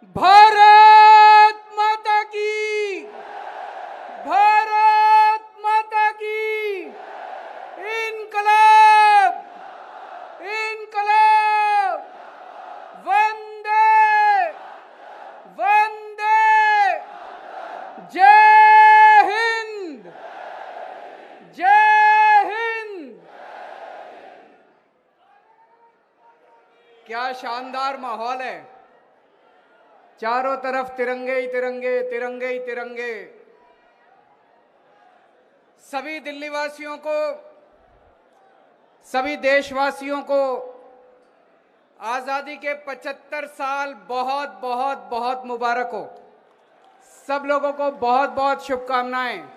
भारत माता की, भारत माता की, इनकलाब, इनकलाब, वंदे, वंदे, जय हिंद, जय हिंद। क्या शानदार माहौल है, चारों तरफ तिरंगे ही तिरंगे, तिरंगे ही तिरंगे। सभी दिल्ली वासियों को, सभी देशवासियों को आजादी के 75 साल बहुत बहुत बहुत मुबारक हो। सब लोगों को बहुत बहुत शुभकामनाएं।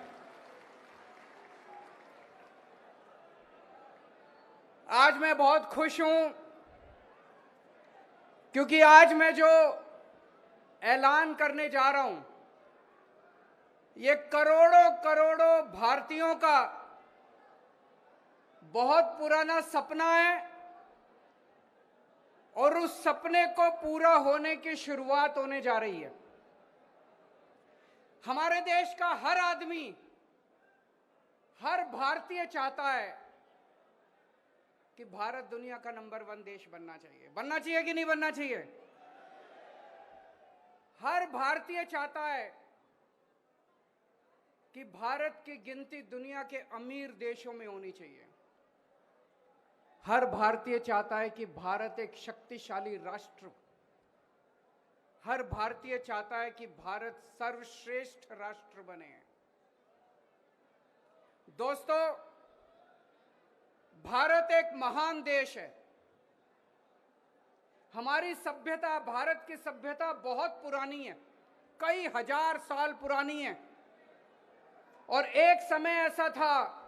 आज मैं बहुत खुश हूं क्योंकि आज मैं जो ऐलान करने जा रहा हूं, ये करोड़ों करोड़ों भारतीयों का बहुत पुराना सपना है और उस सपने को पूरा होने की शुरुआत होने जा रही है। हमारे देश का हर आदमी, हर भारतीय चाहता है कि भारत दुनिया का नंबर 1 देश बनना चाहिए। बनना चाहिए कि नहीं बनना चाहिए? हर भारतीय चाहता है कि भारत की गिनती दुनिया के अमीर देशों में होनी चाहिए। हर भारतीय चाहता है कि भारत एक शक्तिशाली राष्ट्र, हर भारतीय चाहता है कि भारत सर्वश्रेष्ठ राष्ट्र बने। दोस्तों, भारत एक महान देश है। हमारी सभ्यता, भारत की सभ्यता बहुत पुरानी है, कई हजार साल पुरानी है। और एक समय ऐसा था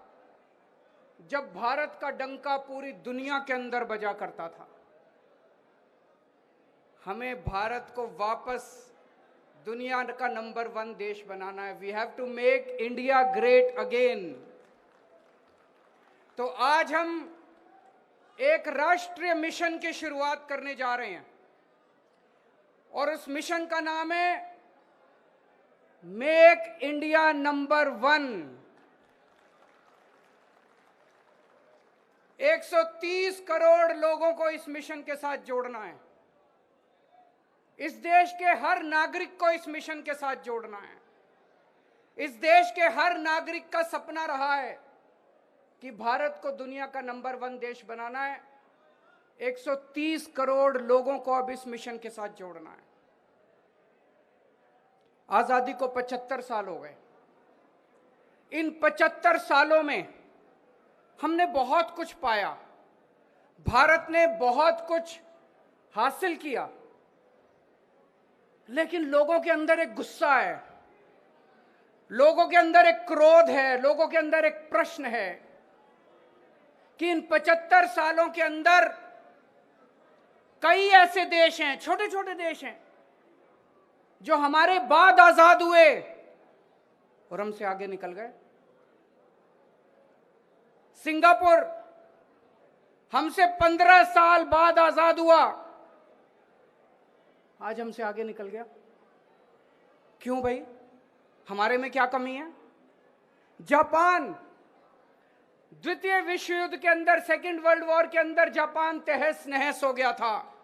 जब भारत का डंका पूरी दुनिया के अंदर बजा करता था। हमें भारत को वापस दुनिया का नंबर 1 देश बनाना है। We have to make India great again. तो आज हम एक राष्ट्रीय मिशन की शुरुआत करने जा रहे हैं और उस मिशन का नाम है मेक इंडिया नंबर 1। 130 करोड़ लोगों को इस मिशन के साथ जोड़ना है। इस देश के हर नागरिक को इस मिशन के साथ जोड़ना है। इस देश के हर नागरिक का सपना रहा है कि भारत को दुनिया का नंबर 1 देश बनाना है। 130 करोड़ लोगों को अब इस मिशन के साथ जोड़ना है। आजादी को 75 साल हो गए। इन 75 सालों में हमने बहुत कुछ पाया, भारत ने बहुत कुछ हासिल किया, लेकिन लोगों के अंदर एक गुस्सा है, लोगों के अंदर एक क्रोध है, लोगों के अंदर एक प्रश्न है कि इन 75 सालों के अंदर कई ऐसे देश हैं, छोटे छोटे देश हैं, जो हमारे बाद आजाद हुए और हमसे आगे निकल गए। सिंगापुर हमसे 15 साल बाद आजाद हुआ, आज हमसे आगे निकल गया। क्यों भाई? हमारे में क्या कमी है? जापान, द्वितीय विश्व युद्ध के अंदर, सेकेंड वर्ल्ड वॉर के अंदर जापान तहस नहस हो गया था।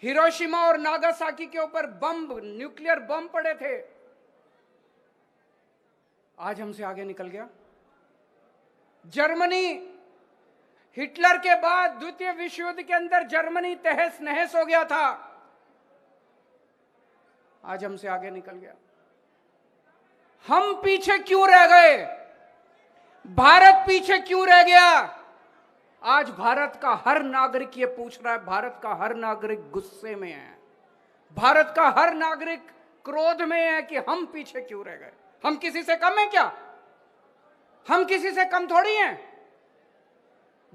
हिरोशिमा और नागासाकी के ऊपर बम, न्यूक्लियर बम पड़े थे, आज हमसे आगे निकल गया। जर्मनी, हिटलर के बाद द्वितीय विश्व युद्ध के अंदर जर्मनी तहस नहस हो गया था, आज हमसे आगे निकल गया। हम पीछे क्यों रह गए? भारत पीछे क्यों रह गया? आज भारत का हर नागरिक ये पूछ रहा है, भारत का हर नागरिक गुस्से में है, भारत का हर नागरिक क्रोध में है कि हम पीछे क्यों रह गए। हम किसी से कम है क्या? हम किसी से कम थोड़ी हैं।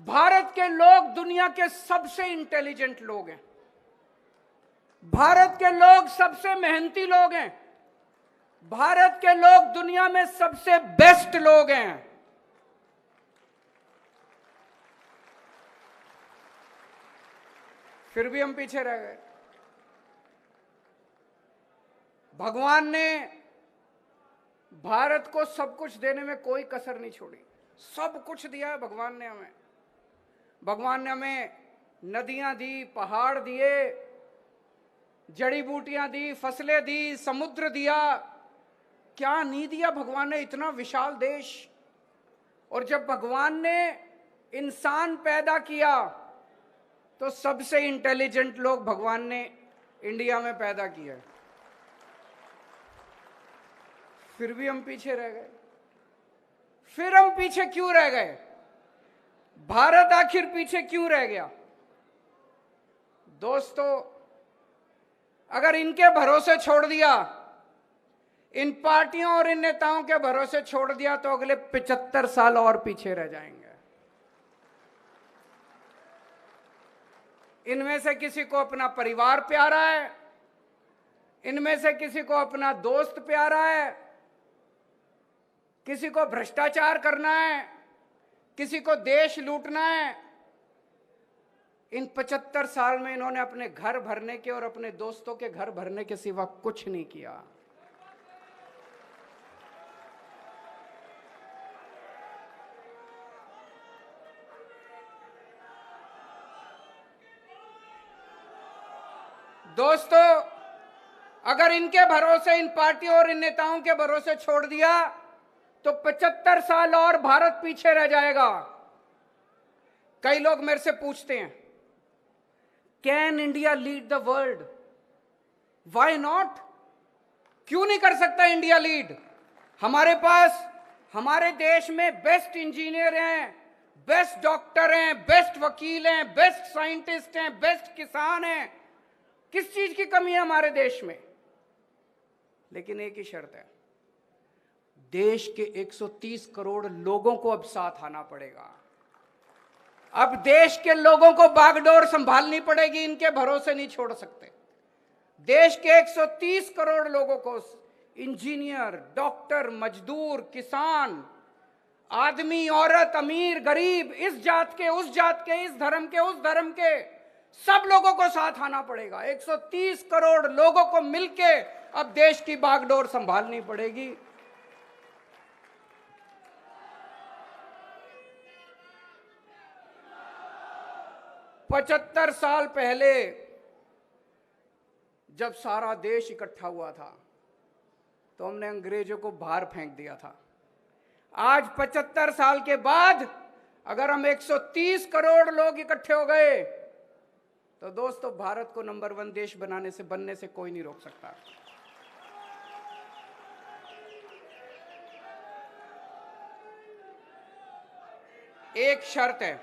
भारत के लोग दुनिया के सबसे इंटेलिजेंट लोग हैं, भारत के लोग सबसे मेहनती लोग हैं, भारत के लोग दुनिया में सबसे बेस्ट लोग हैं। फिर भी हम पीछे रह गए। भगवान ने भारत को सब कुछ देने में कोई कसर नहीं छोड़ी। सब कुछ दिया है भगवान ने हमें। भगवान ने हमें नदियां दी, पहाड़ दिए, जड़ी बूटियां दी, फसलें दी, समुद्र दिया। क्या नहीं दिया भगवान ने, इतना विशाल देश। और जब भगवान ने इंसान पैदा किया तो सबसे इंटेलिजेंट लोग भगवान ने इंडिया में पैदा किए, फिर भी हम पीछे रह गए। फिर हम पीछे क्यों रह गए? भारत आखिर पीछे क्यों रह गया? दोस्तों, अगर इनके भरोसे छोड़ दिया, इन पार्टियों और इन नेताओं के भरोसे छोड़ दिया, तो अगले 75 साल और पीछे रह जाएंगे। इनमें से किसी को अपना परिवार प्यारा है, इनमें से किसी को अपना दोस्त प्यारा है, किसी को भ्रष्टाचार करना है, किसी को देश लूटना है। इन 75 साल में इन्होंने अपने घर भरने के और अपने दोस्तों के घर भरने के सिवा कुछ नहीं किया। दोस्तों, अगर इनके भरोसे, इन पार्टियों और इन नेताओं के भरोसे छोड़ दिया तो 75 साल और भारत पीछे रह जाएगा। कई लोग मेरे से पूछते हैं, can India lead the world? Why not? क्यों नहीं कर सकता इंडिया लीड? हमारे पास, हमारे देश में बेस्ट इंजीनियर हैं, बेस्ट डॉक्टर हैं, बेस्ट वकील हैं, बेस्ट साइंटिस्ट हैं, बेस्ट किसान हैं। किस चीज की कमी है हमारे देश में? लेकिन एक ही शर्त है, देश के 130 करोड़ लोगों को अब साथ आना पड़ेगा। अब देश के लोगों को बागडोर संभालनी पड़ेगी, इनके भरोसे नहीं छोड़ सकते। देश के 130 करोड़ लोगों को, इंजीनियर, डॉक्टर, मजदूर, किसान, आदमी, औरत, अमीर, गरीब, इस जात के, उस जात के, इस धर्म के, उस धर्म के, सब लोगों को साथ आना पड़ेगा। 130 करोड़ लोगों को मिलके अब देश की बागडोर संभालनी पड़ेगी। पचहत्तर साल पहले जब सारा देश इकट्ठा हुआ था तो हमने अंग्रेजों को बाहर फेंक दिया था। आज 75 साल के बाद अगर हम 130 करोड़ लोग इकट्ठे हो गए तो दोस्तों, भारत को नंबर 1 देश बनने से कोई नहीं रोक सकता। एक शर्त है,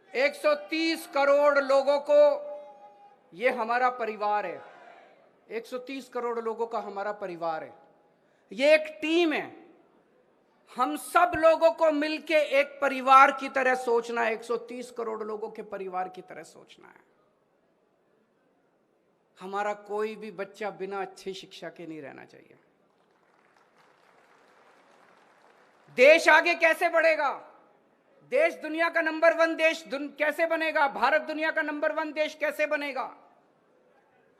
130 करोड़ लोगों को, ये हमारा परिवार है। 130 करोड़ लोगों का हमारा परिवार है, ये एक टीम है। हम सब लोगों को मिलके एक परिवार की तरह सोचना है, 130 करोड़ लोगों के परिवार की तरह सोचना है। हमारा कोई भी बच्चा बिना अच्छी शिक्षा के नहीं रहना चाहिए। देश आगे कैसे बढ़ेगा? देश दुनिया का नंबर 1 देश कैसे बनेगा? भारत दुनिया का नंबर 1 देश कैसे बनेगा?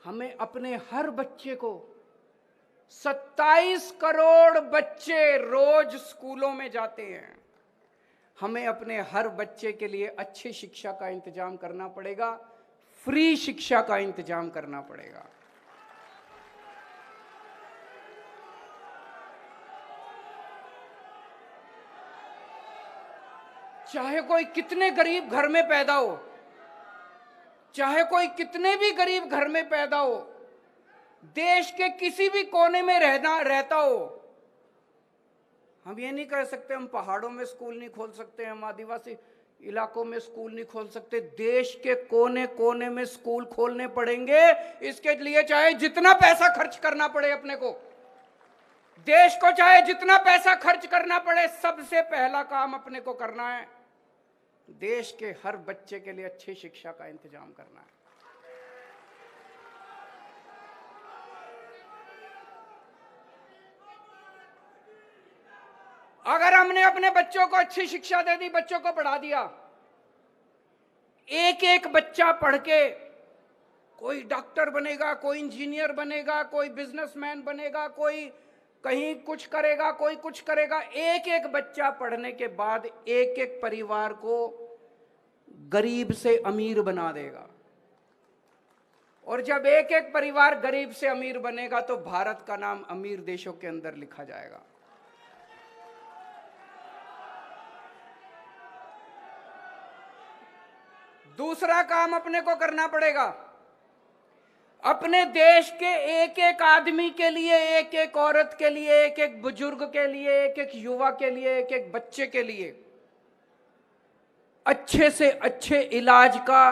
हमें अपने हर बच्चे को, 27 करोड़ बच्चे रोज स्कूलों में जाते हैं, हमें अपने हर बच्चे के लिए अच्छी शिक्षा का इंतजाम करना पड़ेगा, फ्री शिक्षा का इंतजाम करना पड़ेगा। चाहे कोई कितने गरीब घर में पैदा हो, चाहे कोई कितने भी गरीब घर में पैदा हो, देश के किसी भी कोने में रहता हो, हम ये नहीं कह सकते हम पहाड़ों में स्कूल नहीं खोल सकते, हम आदिवासी इलाकों में स्कूल नहीं खोल सकते। देश के कोने कोने में स्कूल खोलने पड़ेंगे। इसके लिए चाहे जितना पैसा खर्च करना पड़े अपने को, देश को चाहे जितना पैसा खर्च करना पड़े, सबसे पहला काम अपने को करना है, देश के हर बच्चे के लिए अच्छी शिक्षा का इंतजाम करना है। अगर हमने अपने बच्चों को अच्छी शिक्षा दे दी, बच्चों को पढ़ा दिया, एक एक बच्चा पढ़ के कोई डॉक्टर बनेगा, कोई इंजीनियर बनेगा, कोई बिजनेसमैन बनेगा, कोई कहीं कुछ करेगा, कोई कुछ करेगा। एक एक बच्चा पढ़ने के बाद एक एक परिवार को गरीब से अमीर बना देगा। और जब एक एक परिवार गरीब से अमीर बनेगा तो भारत का नाम अमीर देशों के अंदर लिखा जाएगा। दूसरा काम अपने को करना पड़ेगा, अपने देश के एक एक आदमी के लिए, एक एक औरत के लिए, एक एक बुजुर्ग के लिए, एक एक युवा के लिए, एक एक बच्चे के लिए अच्छे से अच्छे इलाज का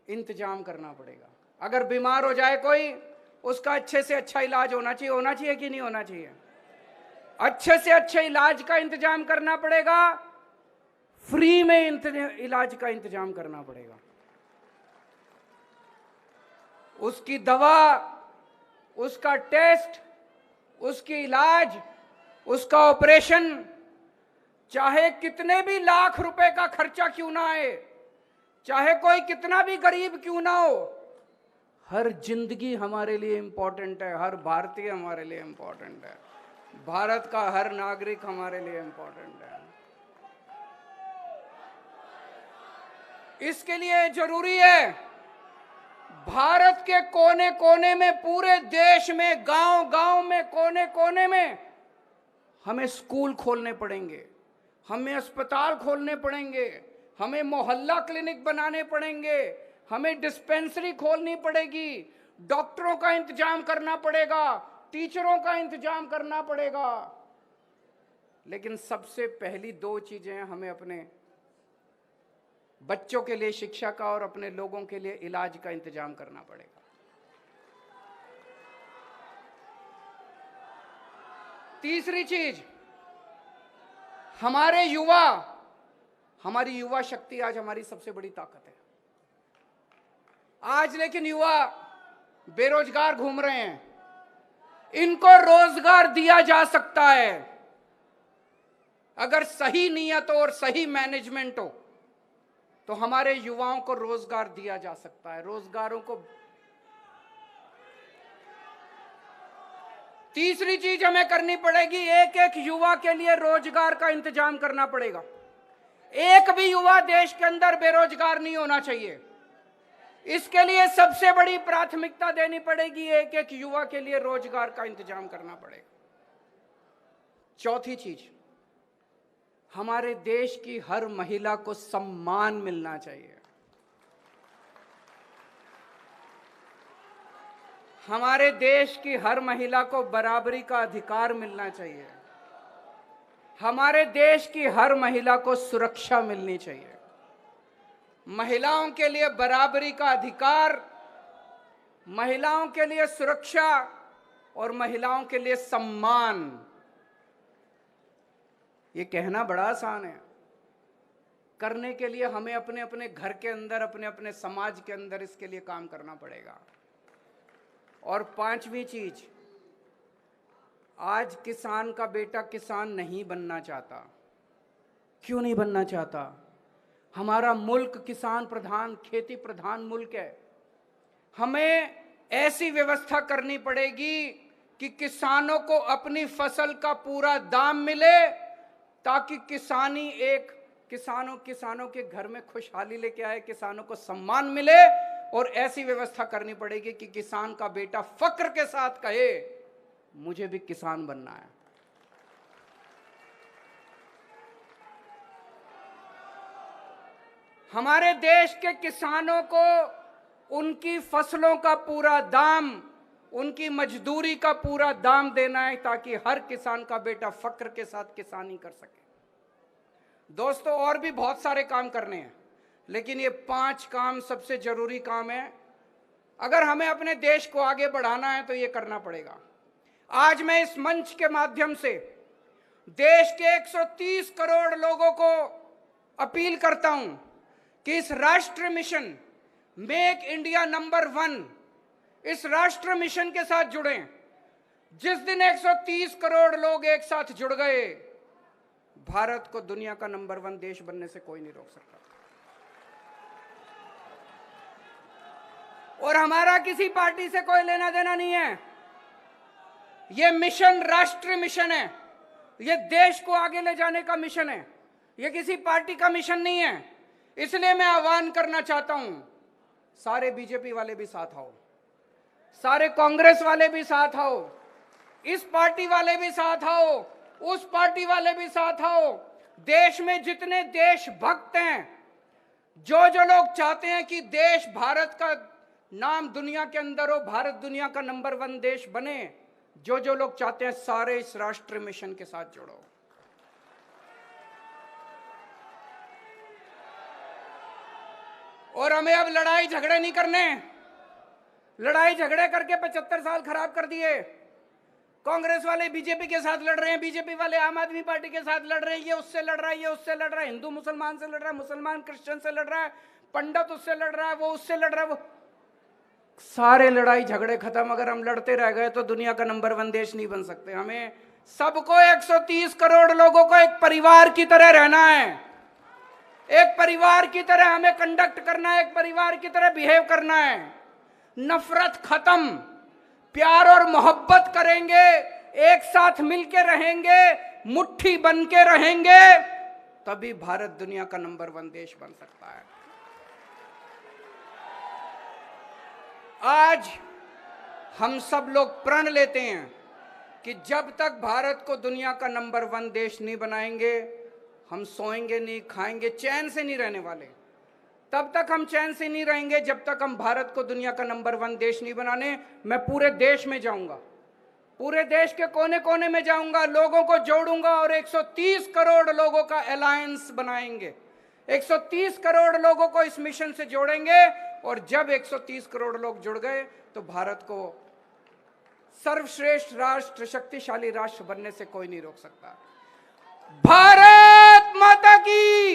इंतजाम करना पड़ेगा। अगर बीमार हो जाए कोई, उसका अच्छे से अच्छा इलाज होना चाहिए कि नहीं होना चाहिए? अच्छे से अच्छे इलाज का इंतजाम करना पड़ेगा, फ्री में इलाज का इंतजाम करना पड़ेगा। उसकी दवा, उसका टेस्ट, उसकी इलाज, उसका ऑपरेशन, चाहे कितने भी लाख रुपए का खर्चा क्यों ना आए, चाहे कोई कितना भी गरीब क्यों ना हो, हर जिंदगी हमारे लिए इंपॉर्टेंट है, हर भारतीय हमारे लिए इंपॉर्टेंट है, भारत का हर नागरिक हमारे लिए इंपॉर्टेंट है। इसके लिए जरूरी है भारत के कोने कोने में, पूरे देश में, गांव गांव में, कोने कोने में हमें स्कूल खोलने पड़ेंगे, हमें अस्पताल खोलने पड़ेंगे, हमें मोहल्ला क्लिनिक बनाने पड़ेंगे, हमें डिस्पेंसरी खोलनी पड़ेगी, डॉक्टरों का इंतजाम करना पड़ेगा, टीचरों का इंतजाम करना पड़ेगा। लेकिन सबसे पहली दो चीजें हमें अपने बच्चों के लिए शिक्षा का और अपने लोगों के लिए इलाज का इंतजाम करना पड़ेगा। तीसरी चीज, हमारी युवा शक्ति आज हमारी सबसे बड़ी ताकत है। आज लेकिन युवा बेरोजगार घूम रहे हैं, इनको रोजगार दिया जा सकता है अगर सही नियत और सही मैनेजमेंट हो, तो हमारे युवाओं को रोजगार दिया जा सकता है। रोजगारों को तीसरी चीज हमें करनी पड़ेगी, एक एक युवा के लिए रोजगार का इंतजाम करना पड़ेगा। एक भी युवा देश के अंदर बेरोजगार नहीं होना चाहिए। इसके लिए सबसे बड़ी प्राथमिकता देनी पड़ेगी, एक एक युवा के लिए रोजगार का इंतजाम करना पड़ेगा। चौथी चीज, हमारे देश की हर महिला को सम्मान मिलना चाहिए। हमारे देश की हर महिला को बराबरी का अधिकार मिलना चाहिए। हमारे देश की हर महिला को सुरक्षा मिलनी चाहिए। महिलाओं के लिए बराबरी का अधिकार, महिलाओं के लिए सुरक्षा और महिलाओं के लिए सम्मान, ये कहना बड़ा आसान है, करने के लिए हमें अपने अपने घर के अंदर, अपने अपने समाज के अंदर इसके लिए काम करना पड़ेगा। और पांचवी चीज, आज किसान का बेटा किसान नहीं बनना चाहता। क्यों नहीं बनना चाहता? हमारा मुल्क किसान प्रधान, खेती प्रधान मुल्क है। हमें ऐसी व्यवस्था करनी पड़ेगी कि किसानों को अपनी फसल का पूरा दाम मिले, ताकि किसानों के घर में खुशहाली लेके आए, किसानों को सम्मान मिले। और ऐसी व्यवस्था करनी पड़ेगी कि किसान का बेटा फक्र के साथ कहे, मुझे भी किसान बनना है। हमारे देश के किसानों को उनकी फसलों का पूरा दाम, उनकी मजदूरी का पूरा दाम देना है, ताकि हर किसान का बेटा फक्र के साथ किसानी कर सके। दोस्तों, और भी बहुत सारे काम करने हैं, लेकिन ये 5 काम सबसे जरूरी काम है। अगर हमें अपने देश को आगे बढ़ाना है तो ये करना पड़ेगा। आज मैं इस मंच के माध्यम से देश के 130 करोड़ लोगों को अपील करता हूं कि इस राष्ट्र मिशन मेक इंडिया नंबर 1, इस राष्ट्र मिशन के साथ जुड़ें। जिस दिन 130 करोड़ लोग एक साथ जुड़ गए, भारत को दुनिया का नंबर 1 देश बनने से कोई नहीं रोक सकता। और हमारा किसी पार्टी से कोई लेना देना नहीं है। ये मिशन राष्ट्रीय मिशन है, ये देश को आगे ले जाने का मिशन है, ये किसी पार्टी का मिशन नहीं है। इसलिए मैं आह्वान करना चाहता हूं, सारे बीजेपी वाले भी साथ आओ, सारे कांग्रेस वाले भी साथ आओ, इस पार्टी वाले भी साथ आओ, उस पार्टी वाले भी साथ आओ। देश में जितने देशभक्त हैं, जो लोग चाहते हैं कि देश भारत का नाम दुनिया के अंदर हो, भारत दुनिया का नंबर 1 देश बने, जो लोग चाहते हैं, सारे इस राष्ट्रीय मिशन के साथ जुड़ो। और हमें अब लड़ाई झगड़े नहीं करने। लड़ाई झगड़े करके 75 साल खराब कर दिए। कांग्रेस वाले बीजेपी के साथ लड़ रहे हैं, बीजेपी वाले आम आदमी पार्टी के साथ लड़ रहे हैं, ये उससे लड़ रहा है, ये उससे लड़ रहा है, हिंदू मुसलमान से लड़ रहा है, मुसलमान क्रिश्चियन से लड़ रहा है, पंडित उससे लड़ रहा है, वो उससे लड़ रहा है, वो सारे लड़ाई झगड़े खत्म। अगर हम लड़ते रह गए तो दुनिया का नंबर 1 देश नहीं बन सकते। हमें सबको 130 करोड़ लोगों को एक परिवार की तरह रहना है, एक परिवार की तरह हमें कंडक्ट करना है, एक परिवार की तरह बिहेव करना है। नफरत खत्म, प्यार और मोहब्बत करेंगे, एक साथ मिलकर रहेंगे, मुट्ठी बन के रहेंगे, तभी भारत दुनिया का नंबर 1 देश बन सकता है। आज हम सब लोग प्रण लेते हैं कि जब तक भारत को दुनिया का नंबर 1 देश नहीं बनाएंगे, हम सोएंगे नहीं, खाएंगे, चैन से नहीं रहने वाले। तब तक हम चैन से नहीं रहेंगे जब तक हम भारत को दुनिया का नंबर 1 देश नहीं बनाने। मैं पूरे देश में जाऊंगा, पूरे देश के कोने कोने में जाऊंगा, लोगों को जोड़ूंगा और 130 करोड़ लोगों का अलायंस बनाएंगे। 130 करोड़ लोगों को इस मिशन से जोड़ेंगे और जब 130 करोड़ लोग जुड़ गए तो भारत को सर्वश्रेष्ठ राष्ट्र, शक्तिशाली राष्ट्र बनने से कोई नहीं रोक सकता। भारत माता की